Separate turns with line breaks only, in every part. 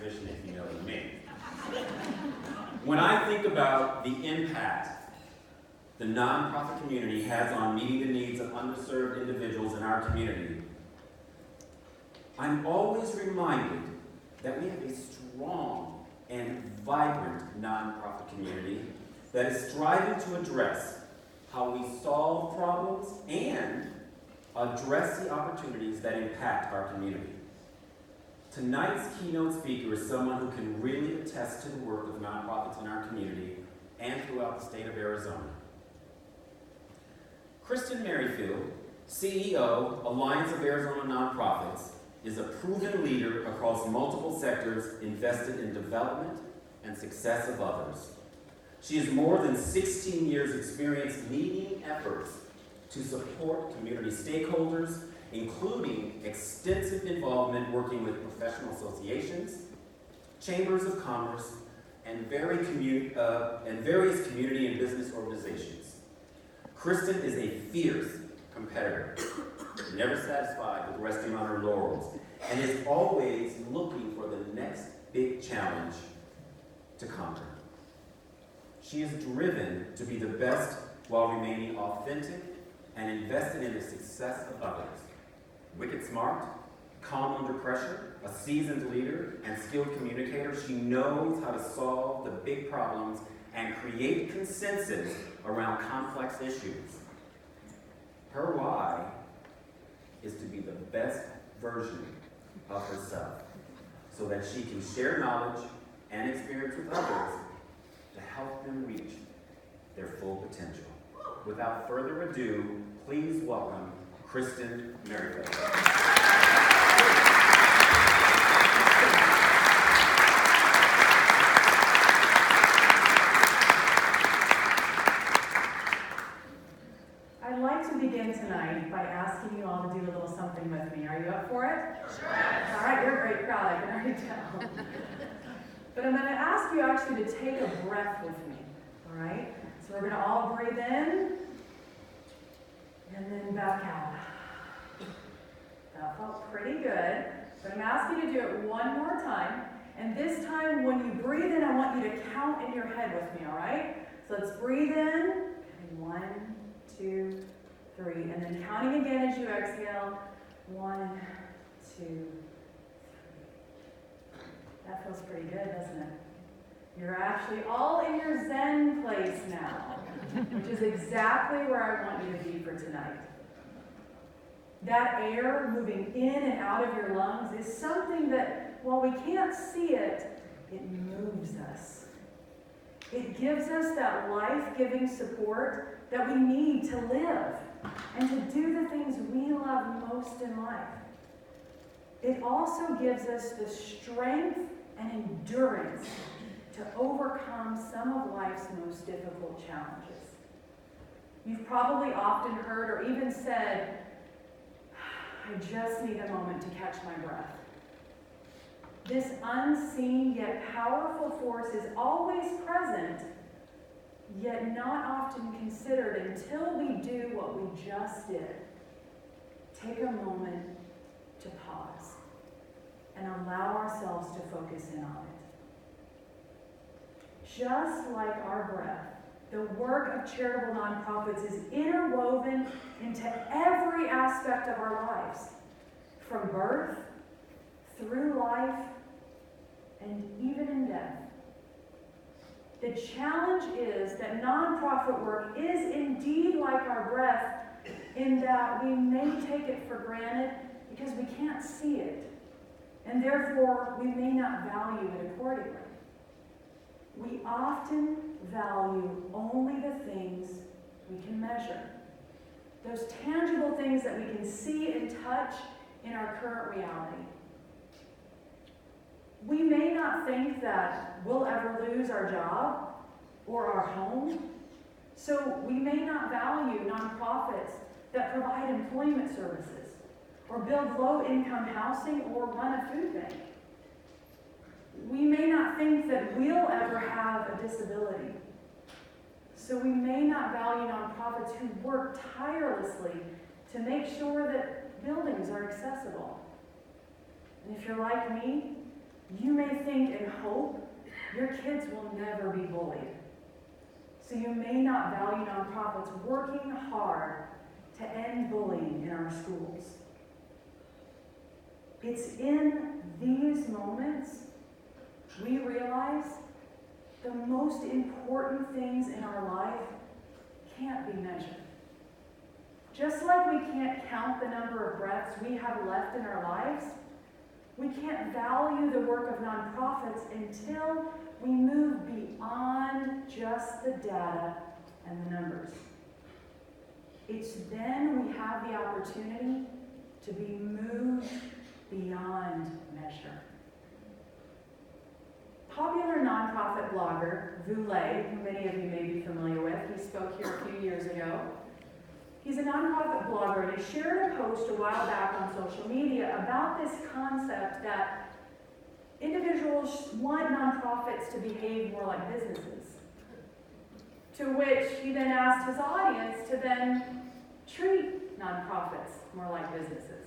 transition, if you know what I mean. When I think about the impact the nonprofit community has on meeting the needs of underserved individuals in our community, I'm always reminded that we have a strong and vibrant nonprofit community that is striving to address how we solve problems and address the opportunities that impact our community. Tonight's keynote speaker is someone who can really attest to the work of nonprofits in our community and throughout the state of Arizona. Kristen Merrifield, CEO, Alliance of Arizona Nonprofits, is a proven leader across multiple sectors invested in development and success of others. She has more than 16 years' experience leading efforts to support community stakeholders, including extensive involvement working with professional associations, chambers of commerce, and various community and business organizations. Kristen is a fierce competitor, never satisfied with resting on her laurels, and is always looking for the next big challenge to conquer. She is driven to be the best while remaining authentic and invested in the success of others. Wicked smart, calm under pressure, a seasoned leader, and skilled communicator, she knows how to solve the big problems and create consensus around complex issues. Her why is to be the best version of herself so that she can share knowledge and experience with others to help them reach their full potential. Without further ado, please welcome Kristen Merrifield.
I'd like to begin tonight by asking you all to do a little something with me. Are you up for it? Sure. All right, you're a great crowd, I can already tell. But I'm going to ask you actually to take a breath with me, all right? So we're going to all breathe in and then back out. That felt pretty good, but I'm asking you to do it one more time. And this time, when you breathe in, I want you to count in your head with me, all right? So let's breathe in. 1, 2, 3. And then counting again as you exhale. 1, 2, 3. That feels pretty good, doesn't it? You're actually all in your Zen place now, which is exactly where I want you to be for tonight. That air moving in and out of your lungs is something that, while we can't see it, it moves us. It gives us that life-giving support that we need to live and to do the things we love most in life. It also gives us the strength and endurance to overcome some of life's most difficult challenges. You've probably often heard or even said, I just need a moment to catch my breath. This unseen yet powerful force is always present, yet not often considered until we do what we just did. Take a moment to pause and allow ourselves to focus in on it. Just like our breath, the work of charitable nonprofits is interwoven into every aspect of our lives, from birth, through life, and even in death. The challenge is that nonprofit work is indeed like our breath in that we may take it for granted because we can't see it, and therefore we may not value it accordingly. We often value only the things we can measure, those tangible things that we can see and touch in our current reality. We may not think that we'll ever lose our job or our home, so we may not value nonprofits that provide employment services or build low-income housing or run a food bank. We may not think that we'll ever have a disability, so we may not value nonprofits who work tirelessly to make sure that buildings are accessible. And if you're like me, You may think and hope your kids will never be bullied. So you may not value nonprofits working hard to end bullying in our schools. It's in these moments we realize the most important things in our life can't be measured. Just like we can't count the number of breaths we have left in our lives, we can't value the work of nonprofits until we move beyond just the data and the numbers. It's then we have the opportunity to be moved beyond measure. Popular nonprofit blogger Voulet, who many of you may be familiar with, he spoke here a few years ago. He's a nonprofit blogger, and he shared a post a while back on social media about this concept that individuals want nonprofits to behave more like businesses. To which he then asked his audience to then treat nonprofits more like businesses.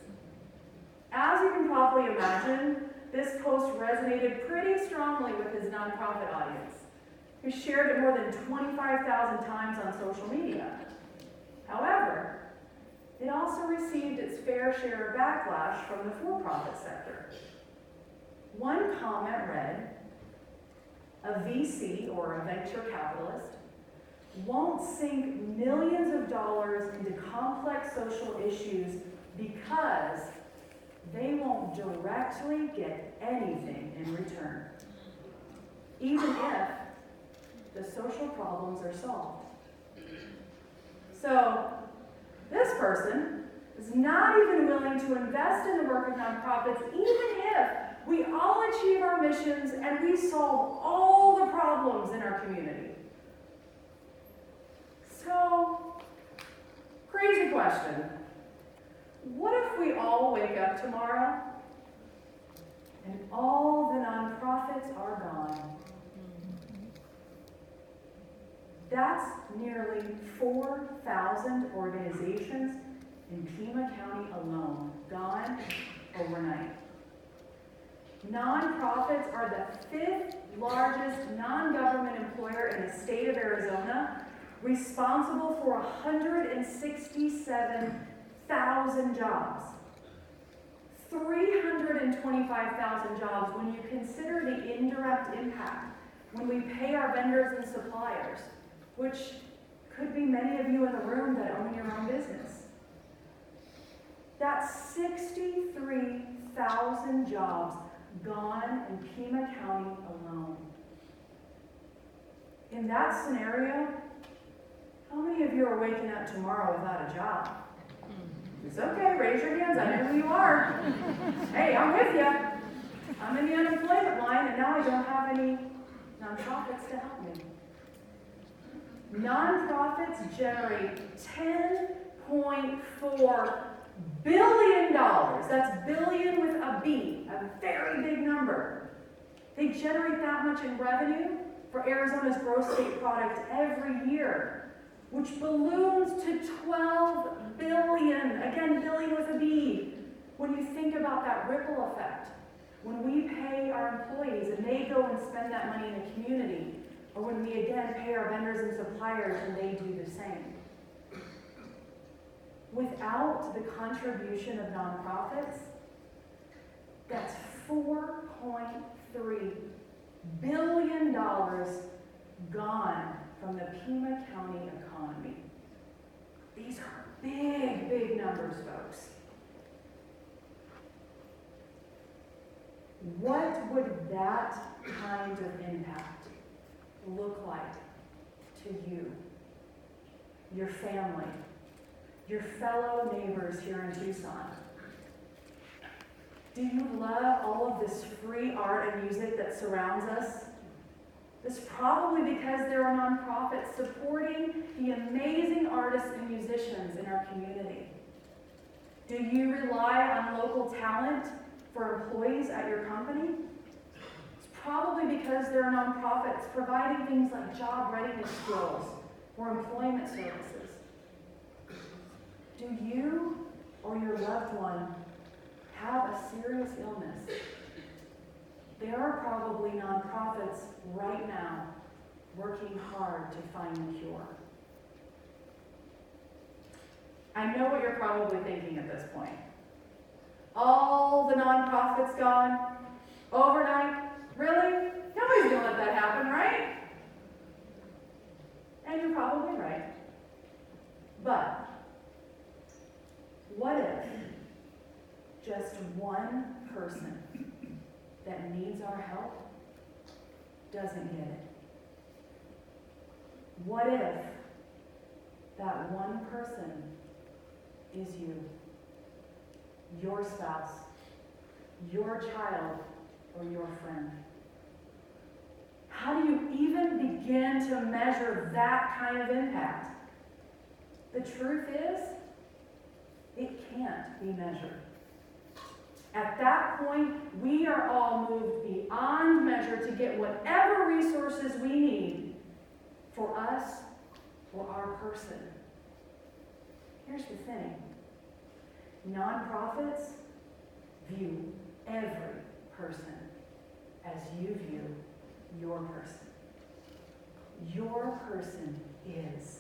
As you can probably imagine, this post resonated pretty strongly with his nonprofit audience, who shared it more than 25,000 times on social media. However, it also received its fair share of backlash from the for-profit sector. One comment read, "A VC, or a venture capitalist, won't sink millions of dollars into complex social issues because they won't directly get anything in return, even if the social problems are solved." So, this person is not even willing to invest in the work of nonprofits, even if we all achieve our missions and we solve all the problems in our community. So, crazy question. What if we all wake up tomorrow and all the nonprofits are gone? That's nearly 4,000 organizations in Pima County alone, gone overnight. Nonprofits are the 5th largest non-government employer in the state of Arizona, responsible for 167,000 jobs. 325,000 jobs when you consider the indirect impact, when we pay our vendors and suppliers, which could be many of you in the room that own your own business. That's 63,000 jobs gone in Pima County alone. In that scenario, how many of you are waking up tomorrow without a job? It's okay, raise your hands, I know who you are. Hey, I'm with you. I'm in the unemployment line and now I don't have any nonprofits to help me. Nonprofits generate $10.4 billion. That's billion with a B, a very big number. They generate that much in revenue for Arizona's gross state product every year, which balloons to 12 billion. Again, billion with a B. When you think about that ripple effect, when we pay our employees and they go and spend that money in the community, or when we again pay our vendors and suppliers and they do the same. Without the contribution of nonprofits, that's $4.3 billion gone from the Pima County economy. These are big, big numbers, folks. What would that kind of impact look like to you, your family, your fellow neighbors here in Tucson? Do you love all of this free art and music that surrounds us? It's probably because there are nonprofits supporting the amazing artists and musicians in our community. Do you rely on local talent for employees at your company? It's probably because there are nonprofits providing things like job readiness skills or employment services. Do you or your loved one have a serious illness? there are probably nonprofits right now working hard to find the cure. I know what you're probably thinking at this point. All the nonprofits gone overnight? Really? Nobody's gonna let that happen, right? And you're probably right. But what if just one person that needs our help doesn't get it? What if that one person is you, your spouse, your child, or your friend? How do you even begin to measure that kind of impact? The truth is, it can't be measured. At that point, we are all moved beyond measure to get whatever resources we need for us or our person. Here's the thing. Nonprofits view every person as you view your person. Your person is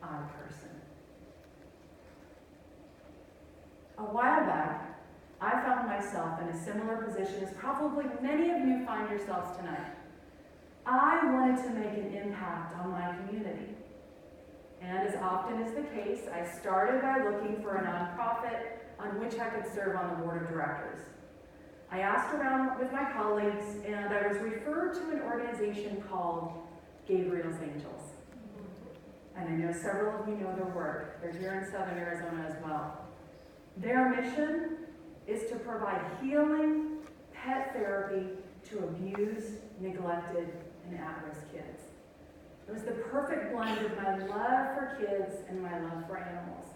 our person. A while back, I found myself in a similar position as probably many of you find yourselves tonight. I wanted to make an impact on my community. And as often is the case, I started by looking for a nonprofit on which I could serve on the board of directors. I asked around with my colleagues, and I was referred to an organization called Gabriel's Angels. And I know several of you know their work. They're here in Southern Arizona as well. Their mission is to provide healing, pet therapy to abused, neglected, and at-risk kids. It was the perfect blend of my love for kids and my love for animals.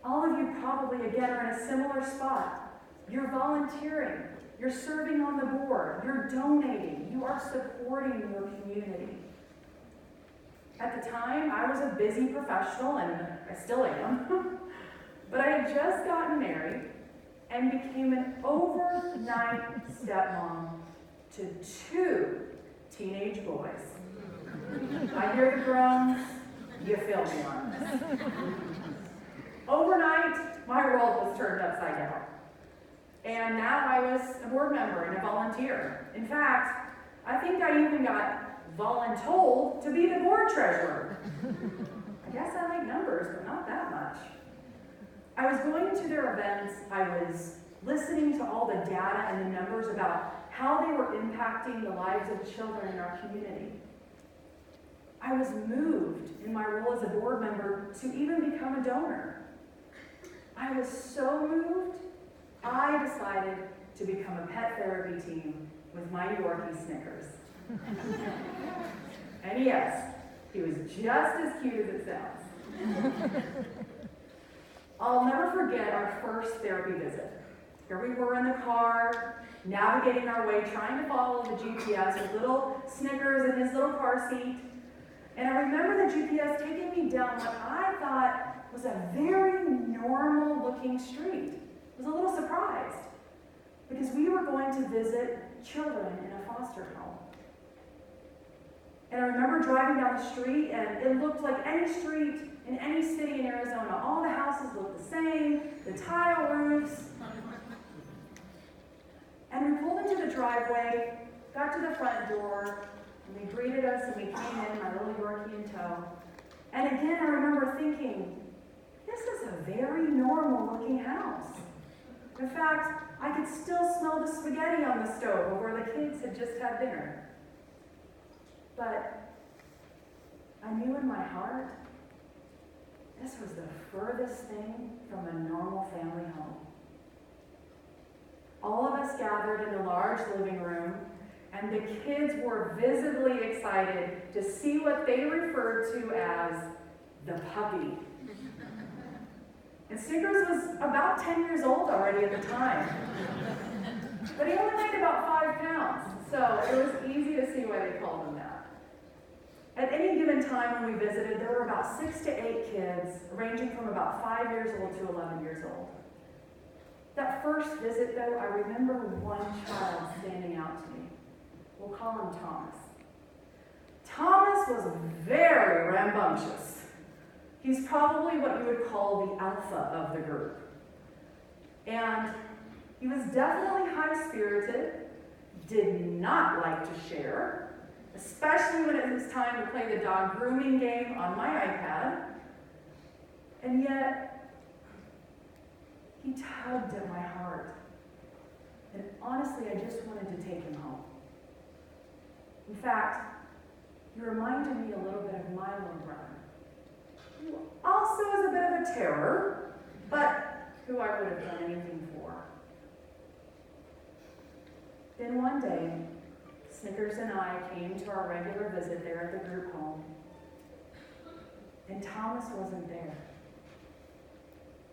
All of you probably, again, are in a similar spot. You're volunteering. You're serving on the board. You're donating. You are supporting your community. At the time, I was a busy professional, and I still am. But I had just gotten married and became an overnight stepmom to 2 teenage boys. I hear the groans. You feel me on this. Overnight, my world was turned upside down. And now I was a board member and a volunteer. In fact, I think I even got voluntold to be the board treasurer. I guess I like numbers, but not that much. I was going to their events. I was listening to all the data and the numbers about how they were impacting the lives of children in our community. I was moved in my role as a board member to even become a donor. I was so moved, I decided to become a pet therapy team with my Yorkie Snickers. And yes, he was just as cute as it sounds. I'll never forget our first therapy visit. Here we were in the car, navigating our way, trying to follow the GPS with little Snickers in his little car seat. And I remember the GPS taking me down what I thought was a very normal-looking street. I was a little surprised because we were going to visit children in a foster home. And I remember driving down the street, and it looked like any street in any city in Arizona. All the houses looked the same, the tile roofs. And we pulled into the driveway, got to the front door, and they greeted us, and we came in, my little Yorkie in tow. And again, I remember thinking, this is a very normal-looking house. In fact, I could still smell the spaghetti on the stove where the kids had just had dinner. But I knew in my heart, this was the furthest thing from a normal family home. All of us gathered in the large living room, and the kids were visibly excited to see what they referred to as the puppy. And Snickers was about 10 years old already at the time. But he only weighed about 5 pounds, so it was easy to see why they called him that. At any given time when we visited, there were about 6 to 8 kids, ranging from about 5 years old to 11 years old. That first visit, though, I remember one child standing out We'll call him Thomas. Thomas was very rambunctious. He's probably what you would call the alpha of the group. And he was definitely high-spirited, did not like to share, especially when it was time to play the dog grooming game on my iPad. And yet, he tugged at my heart. And honestly, I just wanted to take him home. In fact, he reminded me a little bit of my little brother, who also is a bit of a terror, but who I would have done anything for. Then one day, Snickers and I came to our regular visit there at the group home, and Thomas wasn't there.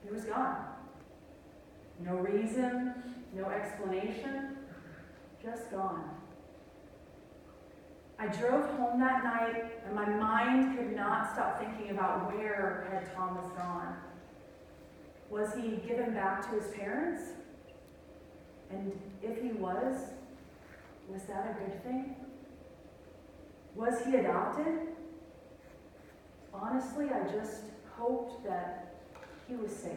He was gone. No reason, no explanation, just gone. I drove home that night, and my mind could not stop thinking about where had Thomas gone. Was he given back to his parents? And if he was that a good thing? Was he adopted? Honestly, I just hoped that he was safe.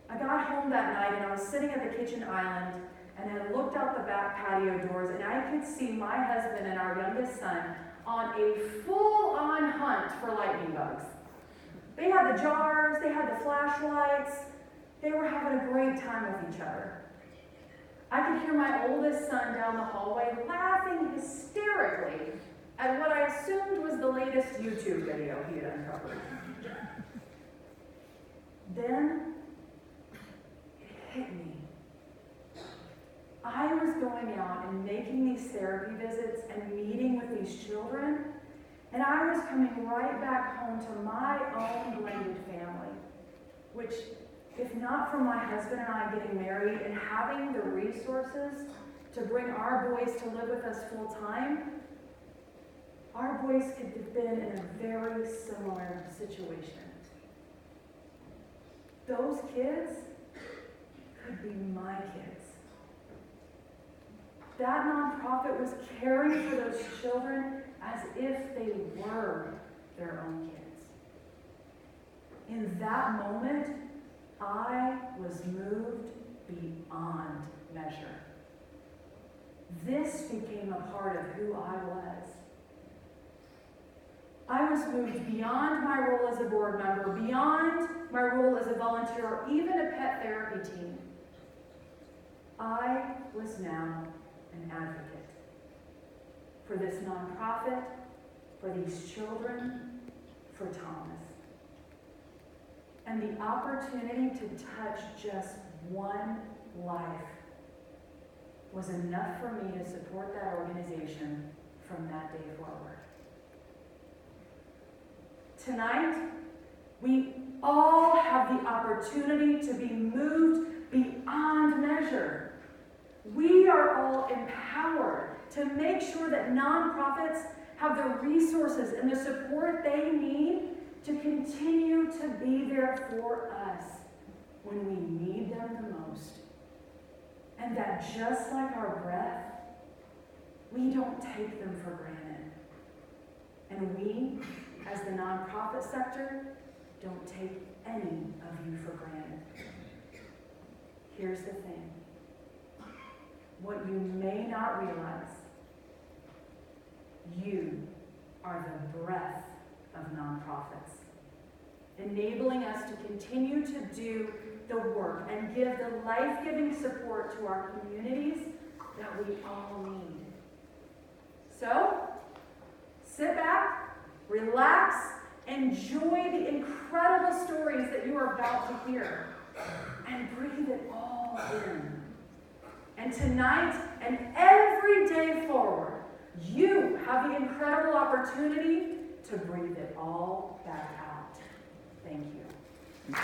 I got home that night and I was sitting at the kitchen island and I looked out the back patio doors and I could see my husband and our youngest son on a full-on hunt for lightning bugs. They had the jars, they had the flashlights, they were having a great time with each other. I could hear my oldest son down the hallway laughing hysterically at what I assumed was the latest YouTube video he had uncovered. Then it hit me. I was going out and making these therapy visits and meeting with these children, and I was coming right back home to my own blended family, which, if not for my husband and I getting married and having the resources to bring our boys to live with us full time, our boys could have been in a very similar situation. Those kids could be my kids. That nonprofit was caring for those children as if they were their own kids. In that moment, I was moved beyond measure. This became a part of who I was. I was moved beyond my role as a board member, beyond my role as a volunteer, or even a pet therapy team. I was now an advocate for this nonprofit, for these children, for Thomas. And the opportunity to touch just one life was enough for me to support that organization from that day forward. Tonight, we all have the opportunity to be moved beyond measure. We are all empowered to make sure that nonprofits have the resources and the support they need to continue to be there for us when we need them the most. And that just like our breath, we don't take them for granted. And we, as the nonprofit sector, don't take any of you for granted. Here's the thing. What you may not realize, you are the breath of nonprofits, enabling us to continue to do the work and give the life-giving support to our communities that we all need. So, sit back, relax, enjoy the incredible stories that you are about to hear, and breathe it all in. And tonight and every day forward, you have the incredible opportunity to breathe it all back out. Thank you.